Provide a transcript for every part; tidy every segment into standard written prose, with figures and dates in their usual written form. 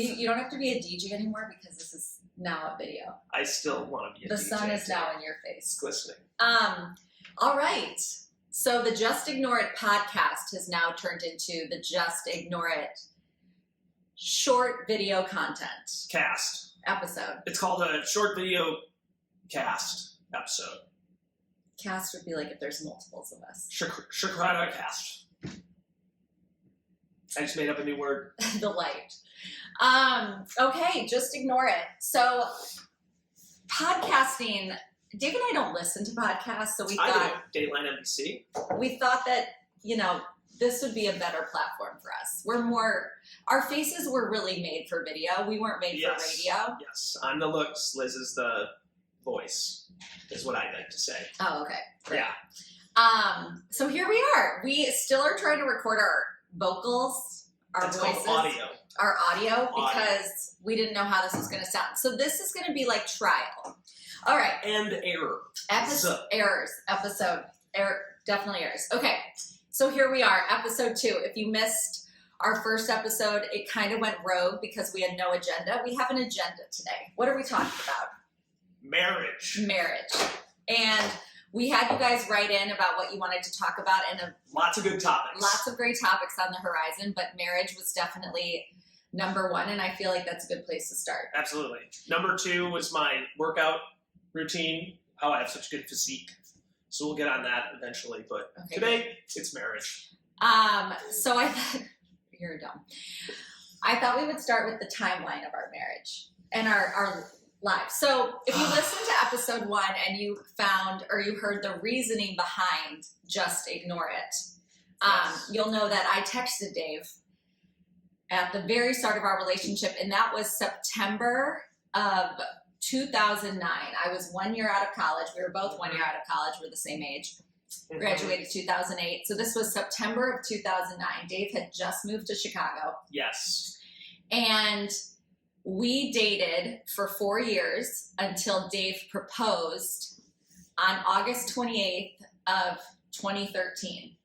You don't have to be a DJ anymore because this is now a video. I still want to be a DJ. The sun is now in your face. It's glistening. All right. So the Just Ignore It podcast has now turned into the Just Ignore It short video content Cast. episode. It's called a short video cast episode. Cast would be like if there's multiples of us. Shakrada cast. I just made up a new word. The light. Okay, just ignore it. So podcasting, Dave and I don't listen to podcasts, so we Dateline NBC. thought that, this would be a better platform for us. Our faces were really made for video. We weren't made for radio. Yes, I'm the looks, Liz is the voice, is what I like to say. Oh, okay. Great. Yeah. So here we are. We still are trying to record our vocals, our voices, our audio, because we didn't know how this was going to sound. So this is going to be like trial. All right. And error. Definitely errors. Okay. So here we are, episode 2. If you missed our first episode, it kind of went rogue because we had no agenda. We have an agenda today. What are we talking about? Marriage. And we had you guys write in about what you wanted to talk about, and lots of good topics. Lots of great topics on the horizon, but marriage was definitely number 1, and I feel like that's a good place to start. Absolutely. Number 2 was my workout routine, how I have such good physique. So we'll get on that eventually, but today it's marriage. So I thought, you're dumb. I thought we would start with the timeline of our marriage and our lives. So if you listened to episode 1 and you found or you heard the reasoning behind Just Ignore It, you'll know that I texted Dave at the very start of our relationship, and that was September of 2009. I was 1 year out of college. We were both 1 year out of college. We're the same age. Graduated 2008. So this was September of 2009. Dave had just moved to Chicago. Yes. And we dated for 4 years until Dave proposed on August 28th of 2013.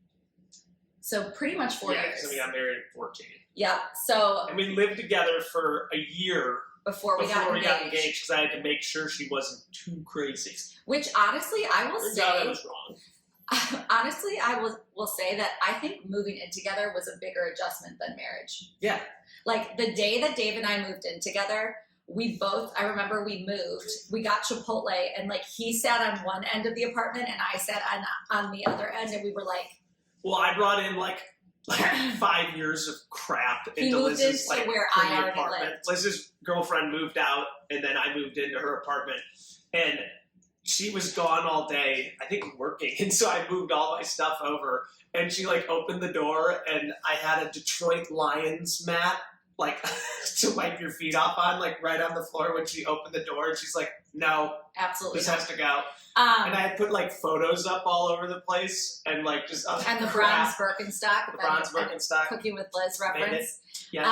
So pretty much 4 years. Yeah, so we got married at 14. Yep. So. And we lived together for a year before we got engaged, because I had to make sure she wasn't too crazy. Which honestly, I will say, I was wrong. Honestly, I will say that I think moving in together was a bigger adjustment than marriage. Yeah. Like the day that Dave and I moved in together, I remember we moved, we got Chipotle, and like he sat on one end of the apartment and I sat on the other end, and we were like. Well, I brought in like 5 years of crap into Liz's like where pretty apartment. Liz's girlfriend moved out, and then I moved into her apartment, and she was gone all day, I think working, and so I moved all my stuff over, and she like opened the door, and I had a Detroit Lions mat like to wipe your feet off on, like right on the floor when she opened the door, and she's like, "No, absolutely, this has to go." And I had put like photos up all over the place, and like just and the bronze Birkenstock, Cooking with Liz reference. Yes.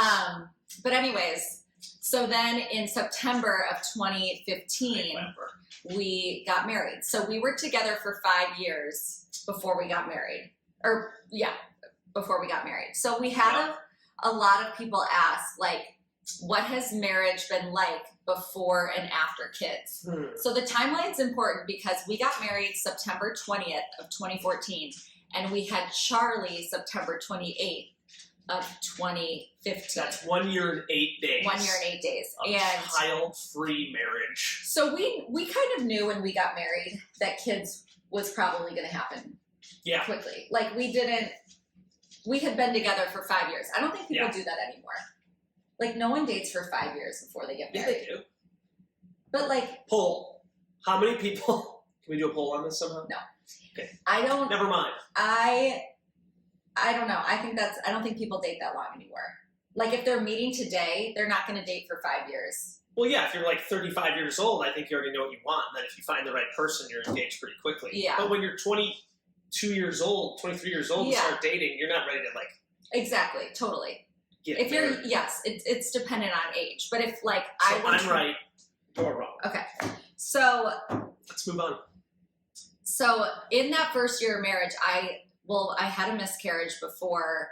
But anyways, so then in September of 2015, we got married. So we were together for 5 years before we got married. Before we got married. So we had a lot of people ask, like, what has marriage been like before and after kids? So the timeline's important because we got married September 20th of 2014, and we had Charlie September 28th of 2015. That's 1 year and 8 days. 1 year and 8 days. And child-free marriage. So we kind of knew when we got married that kids was probably going to happen quickly. Like we had been together for 5 years. I don't think people do that anymore. Like no one dates for 5 years before they get married. Yeah, they do. But like poll. How many people? Can we do a poll on this somehow? No. Okay. I don't. Never mind. I don't know. I don't think people date that long anymore. Like if they're meeting today, they're not going to date for 5 years. Well, yeah. If you're like 35 years old, I think you already know what you want. And then if you find the right person, you're engaged pretty quickly. Yeah. But when you're 22 years old, 23 years old, and start dating, you're not ready to like. Exactly. Totally. If you're, it's dependent on age. But if like I'm right, you're wrong. Okay. So let's move on. So in that first year of marriage, I had a miscarriage before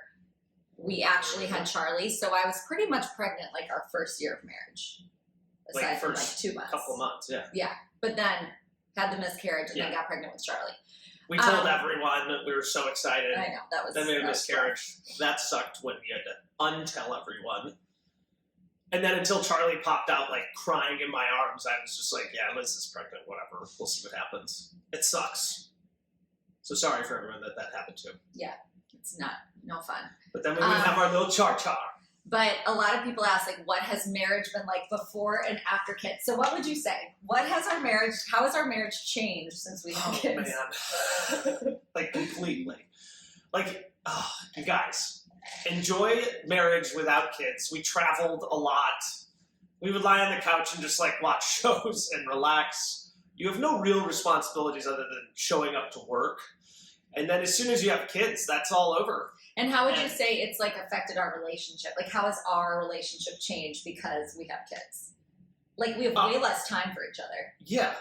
we actually had Charlie. So I was pretty much pregnant like our first year of marriage. Aside from like 2 months. Couple months, yeah. Yeah. But then had the miscarriage and then got pregnant with Charlie. We told everyone that we were so excited. I know, that was. Then we had a miscarriage. That sucked when we had to untell everyone. And then until Charlie popped out like crying in my arms, I was just like, yeah, Liz is pregnant, whatever. We'll see what happens. It sucks. So sorry for everyone that happened to. Yeah, it's no fun. But then we would have our little char-char. But a lot of people ask, like, what has marriage been like before and after kids? So what would you say? How has our marriage changed since we had kids? Man. Like, completely. Like, you guys, enjoy marriage without kids. We traveled a lot. We would lie on the couch and just, like, watch shows and relax. You have no real responsibilities other than showing up to work. And then as soon as you have kids, that's all over. And how would you say it's like affected our relationship? Like how has our relationship changed because we have kids? Like we have way less time for each other. Yeah.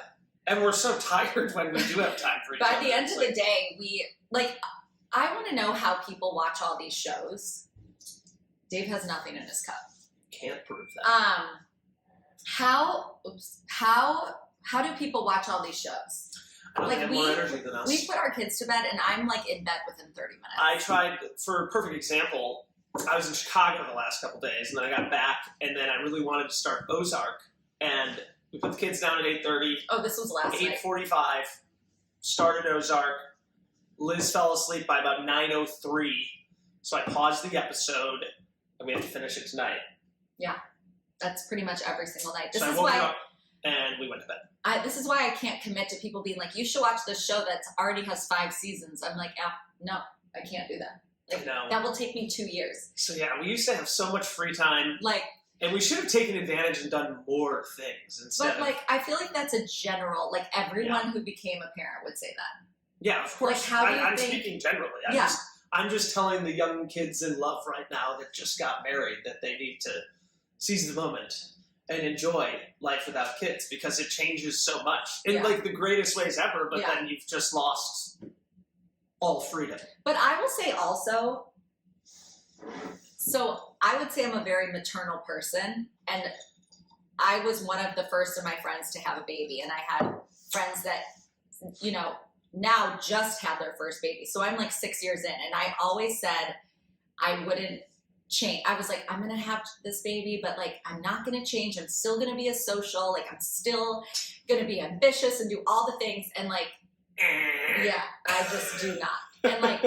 And we're so tired when we do have time for each other. By the end of the day, I want to know how people watch all these shows. Dave has nothing in his cup. Can't prove that. How do people watch all these shows? Like have more energy than us. We put our kids to bed, and I'm like in bed within 30 minutes. I tried, for a perfect example, I was in Chicago the last couple days, and then I got back, and then I really wanted to start Ozark, and we put the kids down at 8:30. Oh, this was last night. 8:45, started Ozark. Liz fell asleep by about 9:03, so I paused the episode, and we had to finish it tonight. Yeah, that's pretty much every single night. So I woke up, and we went to bed. This is why I can't commit to people being like, you should watch this show that already has 5 seasons. I'm like, no, I can't do that. Like, that will take me 2 years. So yeah, we used to have so much free time. And we should have taken advantage and done more things instead. But I feel like that's a general, like everyone who became a parent would say that. Yeah, of course. Like, how do you I'm think... speaking generally. I'm just telling the young kids in love right now that just got married that they need to seize the moment and enjoy life without kids because it changes so much in like the greatest ways ever, but then you've just lost all freedom. But I will say also, so I would say I'm a very maternal person, and I was one of the first of my friends to have a baby, and I had friends that, now just had their first baby. So I'm like 6 years in, and I always said I wouldn't change. I was like, I'm gonna have this baby, but like I'm not gonna change. I'm still gonna be a social, like I'm still gonna be ambitious and do all the things, and like I just do not. And like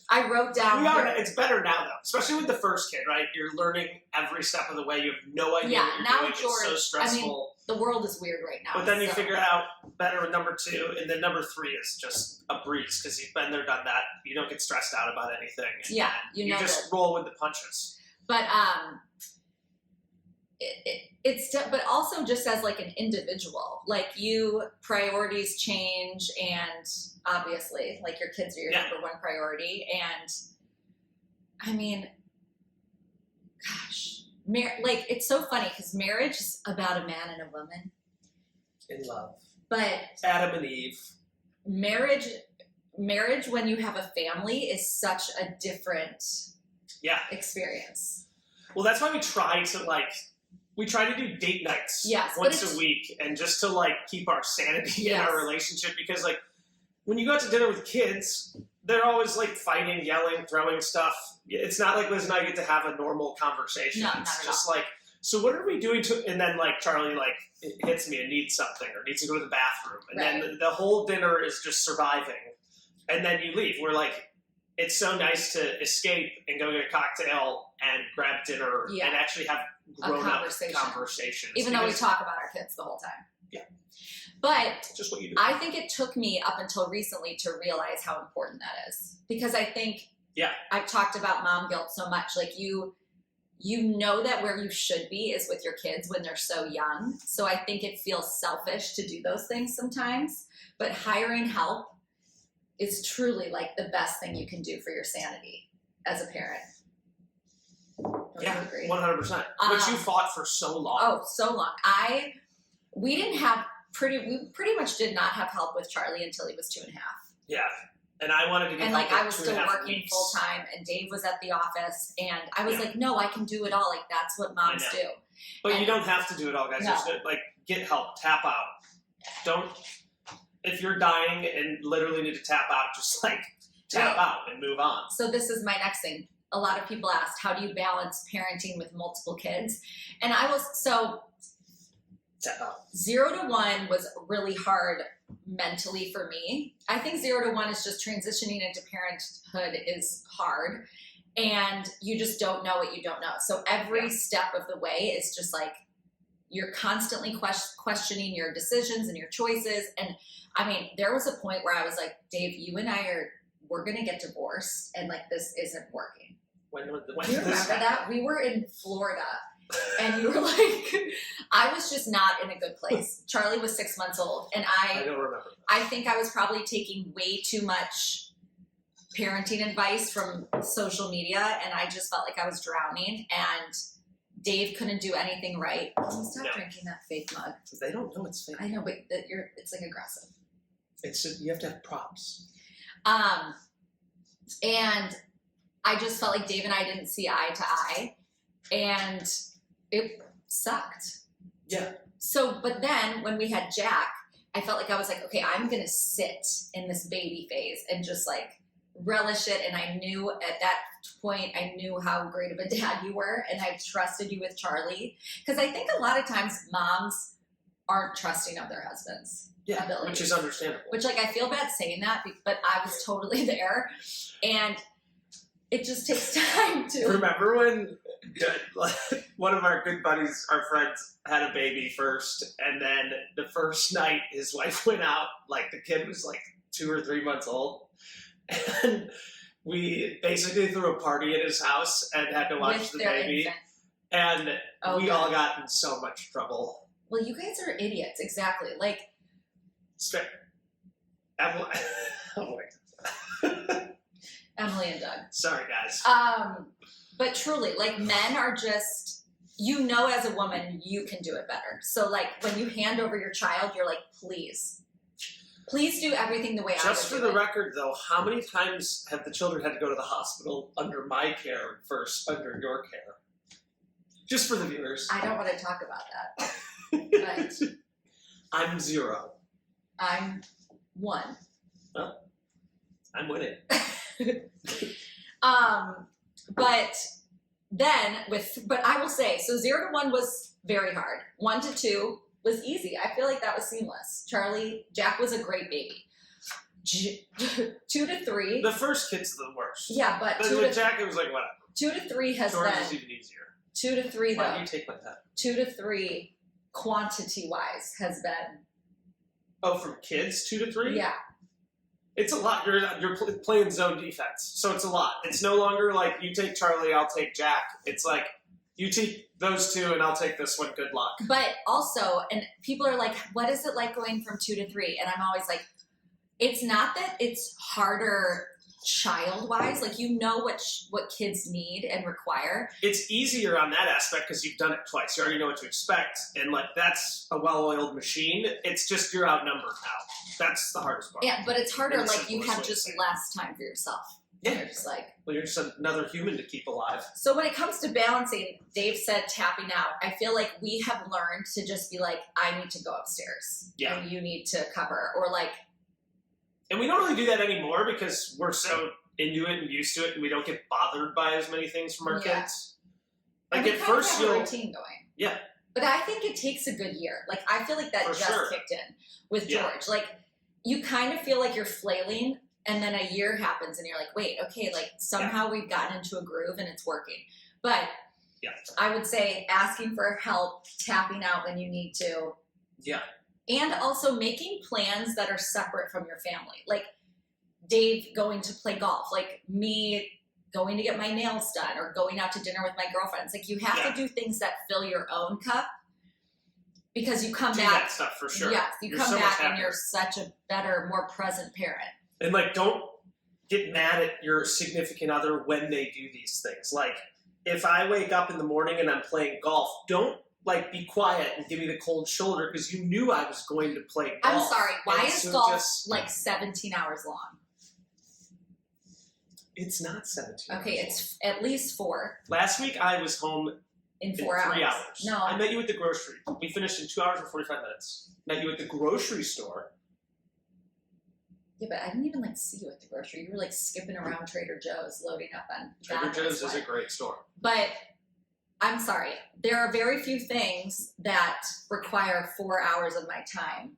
I wrote down it's better now though, especially with the first kid, right? You're learning every step of the way. You have no idea what you're doing. George, it's so stressful. I mean, the world is weird right now. But then you figure it out better with number 2, and then number 3 is just a breeze because you've been there, done that. You don't get stressed out about anything. Yeah, you just roll with the punches. But but also just as like an individual, like priorities change, and obviously like your kids are your number one priority. And I mean, gosh, like it's so funny because marriage is about a man and a woman in love. But Adam and Eve. Marriage when you have a family is such a different experience. Well, that's why we try to do date nights once a week, and just to keep our sanity in our relationship, because when you go out to dinner with kids, they're always fighting, yelling, throwing stuff. It's not like Liz and I get to have a normal conversation. No, it's just so what are we doing and then Charlie hits me and needs something or needs to go to the bathroom, and then the whole dinner is just surviving, and then you leave. We're it's so nice to escape and go get a cocktail and grab dinner and actually have grown-up conversations. Even though we talk about our kids the whole time. Yeah. But just what you do. I think it took me up until recently to realize how important that is. Because I think I've talked about mom guilt so much. You know that where you should be is with your kids when they're so young. So I think it feels selfish to do those things sometimes. But hiring help is truly the best thing you can do for your sanity as a parent. Don't you agree? 100%. Which you fought for so long. Oh, so long. We pretty much did not have help with Charlie until he was 2.5. Yeah. And I wanted to get and help like I in was 2.5 still working weeks. full time, and Dave was at the office, and I was Yeah. like, no, I can do it all. Like that's what moms I know. do. But And- you don't have to do it all, guys. No. There's like, get help. Tap out. Don't. If you're dying and literally need to tap out, just like tap out and move on. So this is my next thing. A lot of people asked, how do you balance parenting with multiple kids? And I was Tap out. 0 to 1 was really hard mentally for me. I think 0 to 1 is just transitioning into parenthood is hard, and you just don't know what you don't know. So every step of the way is just like you're constantly questioning your decisions and your choices. And I mean, there was a point where I was like, Dave, you and we're gonna get divorced, and like this isn't working. When Do you did remember this happen? that? We were in Florida. And you were like, I was just not in a good place. Charlie was 6 months old, and I don't remember. I think I was probably taking way too much parenting advice from social media, and I just felt like I was drowning, and Dave couldn't do anything right. Stop No. drinking that fake mug. They don't know it's fake. I know, but it's like aggressive. It's just, you have to have props. And I just felt like Dave and I didn't see eye to eye, and it sucked. Yeah. So, but then when we had Jack, I felt like I was like, okay, I'm going to sit in this baby phase and just like relish it. And I knew at that point, I knew how great of a dad you were, and I trusted you with Charlie. Because I think a lot of times moms aren't trusting of their husbands. Yeah, abilities. which is understandable. Which, like, I feel bad saying that, but I was totally there. And it just takes time to... Remember when one of our good buddies, our friends, had a baby first, and then the first night his wife went out, like the kid was like 2 or 3 months old, and we basically threw a party at his house and had to watch with the their baby, infant. and Oh, we God. all got in so much trouble. Well, you guys are idiots. Exactly. Like, Emily, oh my God. Emily and Doug. Sorry, guys. But truly, like, men are just, you know, as a woman, you can do it better. So, like, when you hand over your child, you're like, please do everything the way I would Just for do the it. record, though, how many times have the children had to go to the hospital under my care versus under your care? Just for the viewers. I don't want to talk about that, but I'm 0. I'm 1. I'm winning. But then but I will say, so 0 to 1 was very hard. 1 to 2 was easy. I feel like that was seamless. Jack was a great baby. 2 to 3. The first kid's the worst. Yeah, but But 2 with to Jack, it was like, whatever. 2 to 3 has George been is even easier. 2 to 3 Why though. do you take my pet? 2 to 3 quantity wise has been Oh, from kids, 2 to 3? yeah. It's a lot. You're playing zone defense, so it's a lot. It's no longer like you take Charlie, I'll take Jack. It's like you take those 2 and I'll take this one. Good luck. But also, and people are like, what is it like going from 2 to 3? And I'm always like, it's not that it's harder child-wise. Like, you know what kids need and require. It's easier on that aspect because you've done it twice. You already know what to expect, and like that's a well-oiled machine. It's just you're outnumbered now. That's the hardest part. Yeah, but it's harder. In the Like, you simplest have way to just say it. less time for yourself. Yeah. You're just like. Well, you're just another human to keep alive. So when it comes to balancing, Dave said tapping out. I feel like we have learned to just be like, I need to go upstairs. Yeah. And you need to cover. Or like, And we don't really do that anymore because we're so into it and used to it, and we don't get bothered by as many things from our Yeah. kids. and Like we at kind of first, have a you'll routine going. yeah. But I think it takes a good year. Like, I feel like that For just sure. kicked in with Yeah. George. Like, you kind of feel like you're flailing, and then a year happens, and you're like, wait, okay, like, somehow we've gotten into a groove, and it's working. But Yeah. I would say asking for help, tapping out when you need to, Yeah. and also making plans that are separate from your family. Like, Dave going to play golf, like me going to get my nails done, or going out to dinner with my girlfriends. Like, you have Yeah. to do things that fill your own cup, because you come Do back. that stuff for sure. Yes, you You're come so much back and happier. you're such a better, more present parent. And like, don't get mad at your significant other when they do these things. Like, if I wake up in the morning and I'm playing golf, don't like be quiet and give me the cold shoulder because you knew I was going to play golf. I'm sorry, why And is so golf just- like 17 hours long? It's not 17 Okay, hours it's at least 4 Last week I was home in 4 hours. 3 hours. No. I met you at the grocery. We finished in 2 hours and 45 minutes. Met you at the grocery store. Yeah, but I didn't even like see you at the grocery. You were like skipping around Trader Joe's, loading up on Trader God Joe's knows is a what. great store. But I'm sorry, there are very few things that require 4 hours of my time,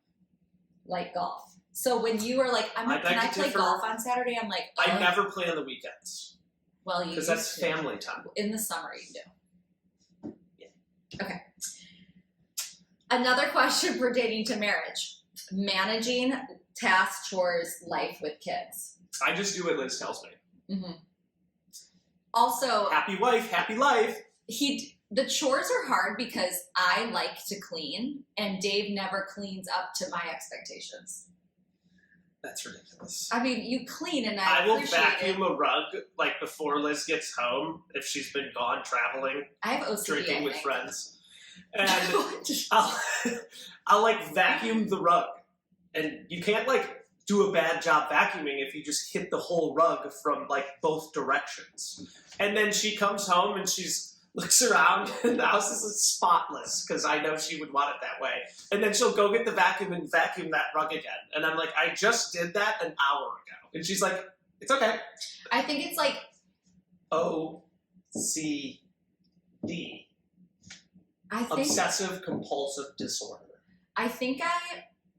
like golf. So when you were like, I'm like, can I play golf on Saturday? I'm like, I never play on the weekends. Well, you because that's family time. In the summer, you do. Yeah. Okay. Another question pertaining to marriage: managing tasks, chores, life with kids. I just do what Liz tells me. Mm-hmm. Also, happy wife, happy life. The chores are hard because I like to clean, and Dave never cleans up to my expectations. That's ridiculous. I mean, you clean, and I will appreciate vacuum it. a rug like before Liz gets home if she's been gone traveling, I have OCD, drinking with think. friends, and I'll like vacuum the rug, and you can't like do a bad job vacuuming if you just hit the whole rug from like both directions. And then she comes home and looks around and the house is spotless because I know she would want it that way. And then she'll go get the vacuum and vacuum that rug again. And I'm like, I just did that an hour ago. And she's like, it's okay. I think it's like OCD. I think Obsessive compulsive disorder. I think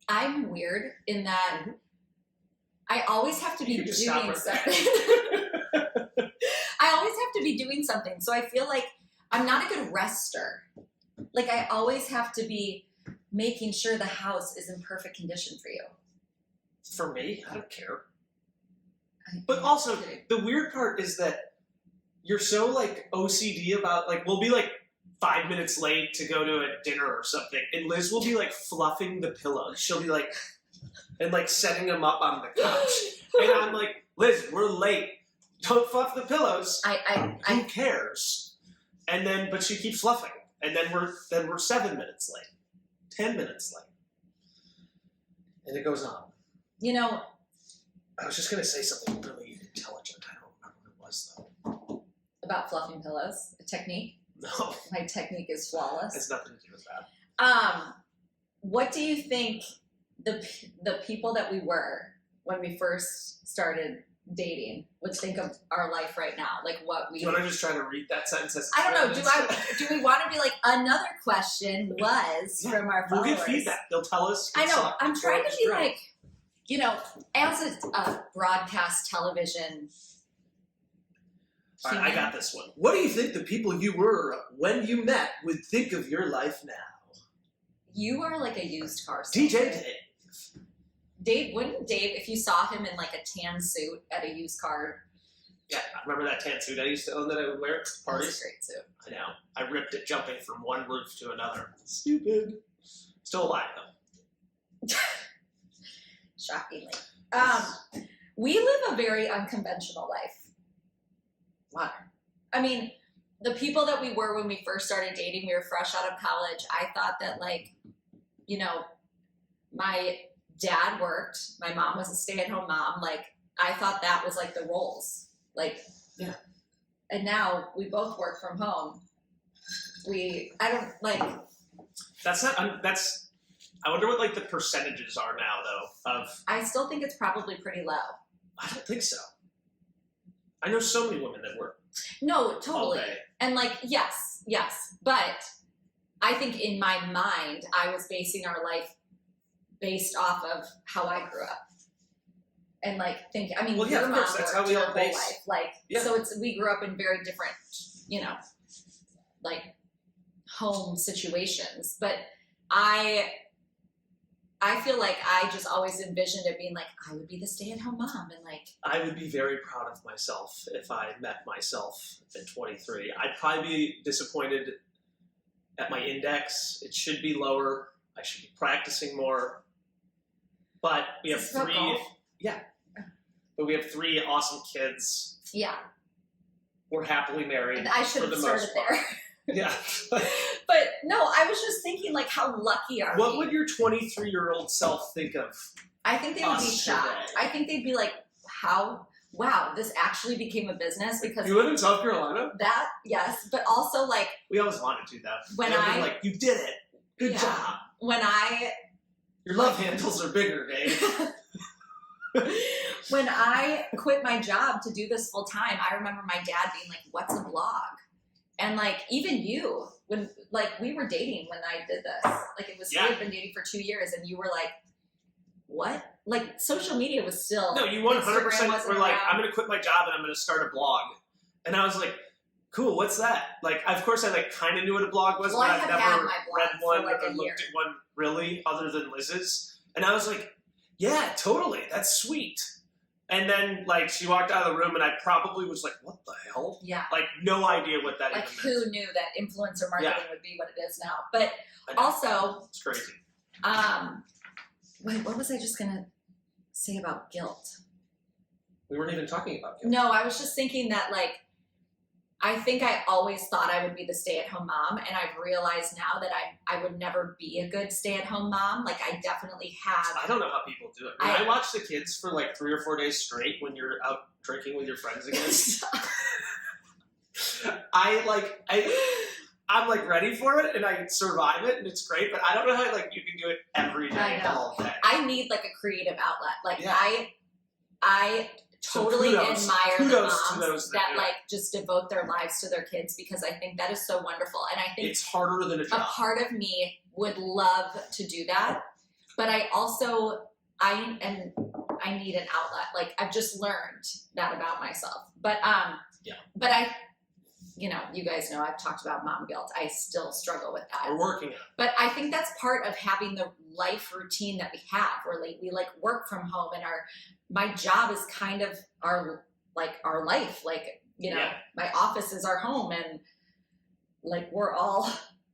I'm weird in that I always have to be doing something. I always have to be doing something. So I feel like I'm not a good rester. Like I always have to be making sure the house is in perfect condition for you. For me, I don't care. But also, the weird part is that you're so like OCD about like, we'll be like 5 minutes late to go to a dinner or something, and Liz will be like fluffing the pillows. She'll be like, and like setting them up on the couch. And I'm like, Liz, we're late. Don't fluff the pillows. Who cares? And then, but she keeps fluffing. And then we're 7 minutes late. 10 minutes late. And it goes on. You know, I was just going to say something really intelligent. I don't remember what it was, though. about fluffing pillows, a technique. No. My technique is flawless. It has nothing to do with that. What do you think the people that we were when we first started dating would think of our life right now? Like what we... Do you want to just try to read that sentence? I don't know. Do we want to be like, another question was from our followers? We'll get feedback. They'll tell us. I know. I'm trying to be like, you know, as a broadcast television... All right, I got this one. What do you think the people you were when you met would think of your life now? You are like a used car DJ salesman. Dave. Wouldn't Dave, if you saw him in like a tan suit at a used car? Yeah, I remember that tan suit I used to own that I would wear at parties? That's a great suit. I know. I ripped it jumping from one roof to another. Stupid. Still alive, though. Shockingly. We live a very unconventional life. Why? I mean, the people that we were when we first started dating, we were fresh out of college. I thought that, like, you know, my dad worked. My mom was a stay-at-home mom. Like, I thought that was, like, the roles. Like, yeah. And now we both work from home. I wonder what, like, the percentages are now, though, of... I still think it's probably pretty low. I don't think so. I know so many women that work No, all totally. day. And like, yes. But I think in my mind, I was basing our life based off of how I grew up. And like, Well, yeah, your of mom course, that's worked how we your all whole base. life. Like, Yeah. so we grew up in very different, you know, like home situations. But I feel like I just always envisioned it being like, I would be the stay-at-home mom and like... I would be very proud of myself if I met myself at 23. I'd probably be disappointed at my index. It should be lower. I should be practicing more. But we have three... golf? Yeah. But we have 3 awesome kids. Yeah. We're happily married. And I should have for the started most part. there. Yeah. But no, I was just thinking like, how lucky are we? What would your 23-year-old self think of? I think they would be us shocked. today? I think they'd be like, how? wow, this actually became a business because You live in South Carolina? that, yes, but also like We always wanted to, though. when They've been I, like, you did it. Good Yeah. job. when I, Your love handles are bigger, Dave. when I quit my job to do this full time, I remember my dad being like, what's a blog? And like, even you, when like we were dating when I did this, like it was, Yeah. we had been dating for 2 years and you were like, what? Like social media was still, No, you 100% Instagram wasn't were like, around. I'm going to quit my job and I'm going to start a blog. And I was like, cool, what's that? Like, of course I like kind of knew what a blog was, Well, but I I've have never had my blog read for, one like, or a looked year. at one really other than Liz's. And I was like, yeah, totally. That's sweet. And then like she walked out of the room and I probably was like, what the hell? yeah. Like no idea what that Like even meant. who knew that influencer marketing would be what it is now? But I know. also, It's crazy. wait, what was I just gonna say about guilt? We weren't even talking about guilt. No, I was just thinking that like, I think I always thought I would be the stay-at-home mom, and I've realized now that I would never be a good stay-at-home mom. Like I definitely have. I don't know how people do it. When I watch the kids for like 3 or 4 days straight when you're out drinking with your friends again, I'm like ready for it and I survive it and it's great, but I don't know how like you can do it every I day know. all day. I need like a creative outlet. Like Yeah. I So totally kudos admire the to moms those that do it. like just devote their lives to their kids because I think that is so wonderful. And I think It's harder than a a job. part of me would love to do that, but I also I need an outlet. Like I've just learned that about myself. But Yeah. But I, you know, you guys know I've talked about mom guilt. I still struggle with that. We're working on it. But I think that's part of having the life routine that we have, where like we like work from home, and my job is kind of our life. Like, you know, Yeah. my office is our home, and like we're all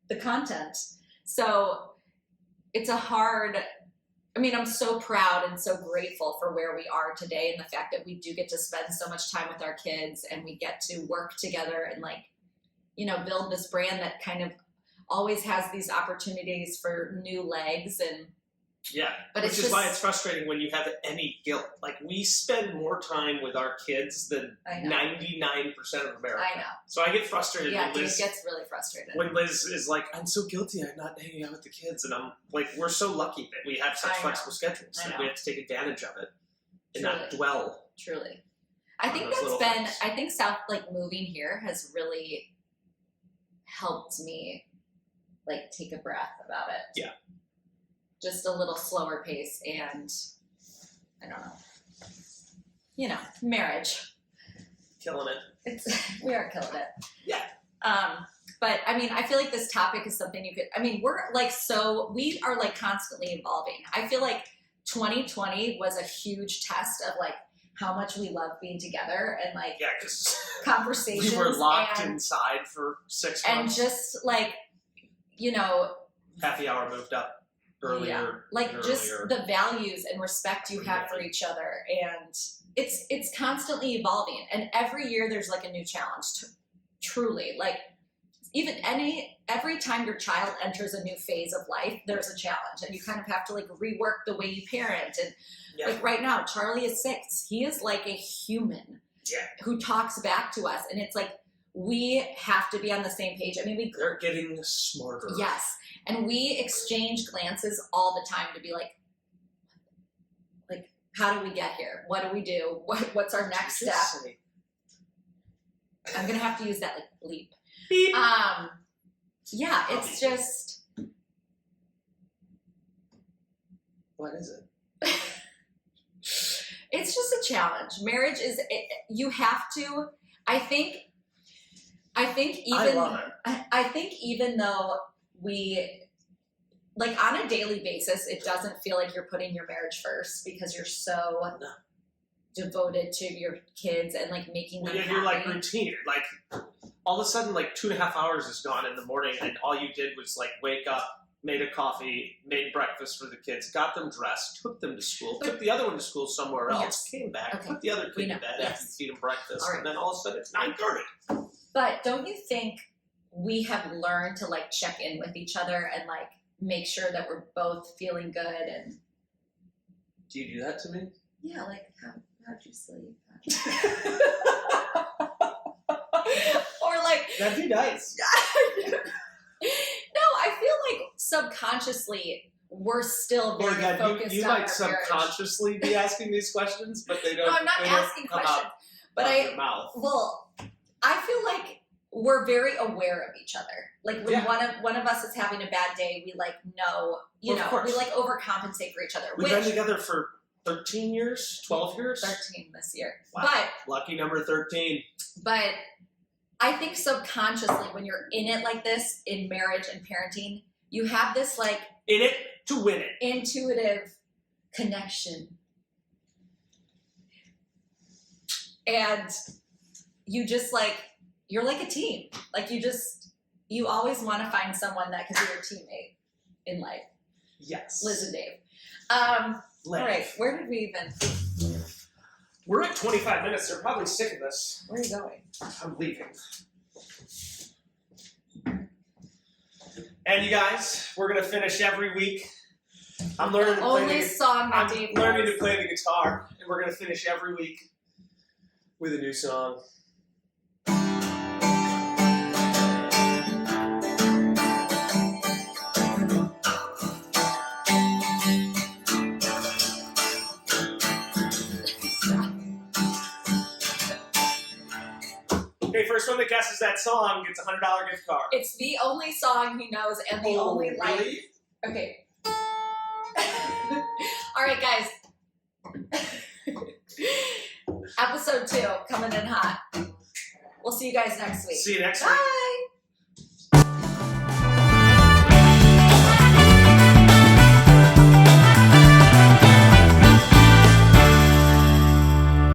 the content. So it's a hard. I mean, I'm so proud and so grateful for where we are today, and the fact that we do get to spend so much time with our kids, and we get to work together and like, you know, build this brand that kind of always has these opportunities for new legs. And Yeah. But Which it's is just- why it's frustrating when you have any guilt. Like we spend more time with our kids than I know. 99% of America. I know. So I get frustrated Yeah, when Dave Liz gets really frustrated. when Liz is like, I'm so guilty I'm not hanging out with the kids. And I'm like, we're so lucky that we have such I know. flexible schedules I that know. we have to take advantage of it and Truly. not dwell. Truly. I think those that's little been, things. I think South, like moving here has really helped me like take a breath about it. Yeah. Just a little slower pace, and I don't know. You know, marriage. Killing it. We are killing it. Yeah. But I mean, I feel like this topic is something you could, I mean, we are like constantly evolving. I feel like 2020 was a huge test of like how much we love being together, and like Yeah, because conversations. we were locked and, inside for 6 and months. just like, you know, Happy hour moved up earlier. yeah, like and just earlier. the values and respect you have for each other, and it's constantly evolving, and every year there's like a new challenge. Truly, like even every time your child enters a new phase of life, there's a challenge, and you kind of have to like rework the way you parent. And Yeah. like right now, Charlie is 6. He is like a human Yeah. who talks back to us, and it's like we have to be on the same page. I mean, They're getting smarter. yes, and we exchange glances all the time to be like, how do we get here? What do we do? What's our next step? Just say, I'm gonna have to use that like bleep. beep. Yeah, it's just What is it? it's just a challenge. Marriage is you have to. I think even I love it. I think even though we like on a daily basis, it doesn't feel like you're putting your marriage first because you're so No. devoted to your kids and like making them Yeah, happy. you're like routine. Like all of a sudden, like 2.5 hours is gone in the morning, and all you did was like wake up, made a coffee, made breakfast for the kids, got them dressed, took them to school, took the other one to school somewhere else, Yes. came back, Okay. put the other We kid know. to bed Yes. after you feed them breakfast, All right. and then all of a sudden it's 9:30. But don't you think we have learned to like check in with each other and like make sure that we're both feeling good? And Do you do that to me? yeah, like how'd you sleep? Or like, That'd be nice. no, I feel like subconsciously we're still very focused you on might our subconsciously be asking these questions, but they don't. No, I'm not they don't asking come questions, out but of your mouth. well, I feel like we're very aware of each other. Like when Yeah. one of us is having a bad day, we like know, Of course. we like overcompensate for each other. We've been together for 13 years, 12 years. 13 this year. Wow. Lucky number 13. But I think subconsciously when you're in it like this, in marriage and parenting, you have this like In it to win it. intuitive connection. And you just like, you're like a team. Like you always want to find someone that can be your teammate in life. Yes. Liz and Dave. All Live. right, where did we even? We're at 25 minutes. They're probably sick of us. Where are you going? I'm leaving. And you guys, we're gonna finish every week. I'm learning to play Only song that I'm Dave learning knows. to play the guitar, and we're gonna finish every week with a new song. Okay, first one that guesses that song gets a $100 gift card. It's the only song he knows and the only like. Really? Okay. All right, guys. Episode 2 coming in hot. We'll see you guys next week. See you next week. Bye.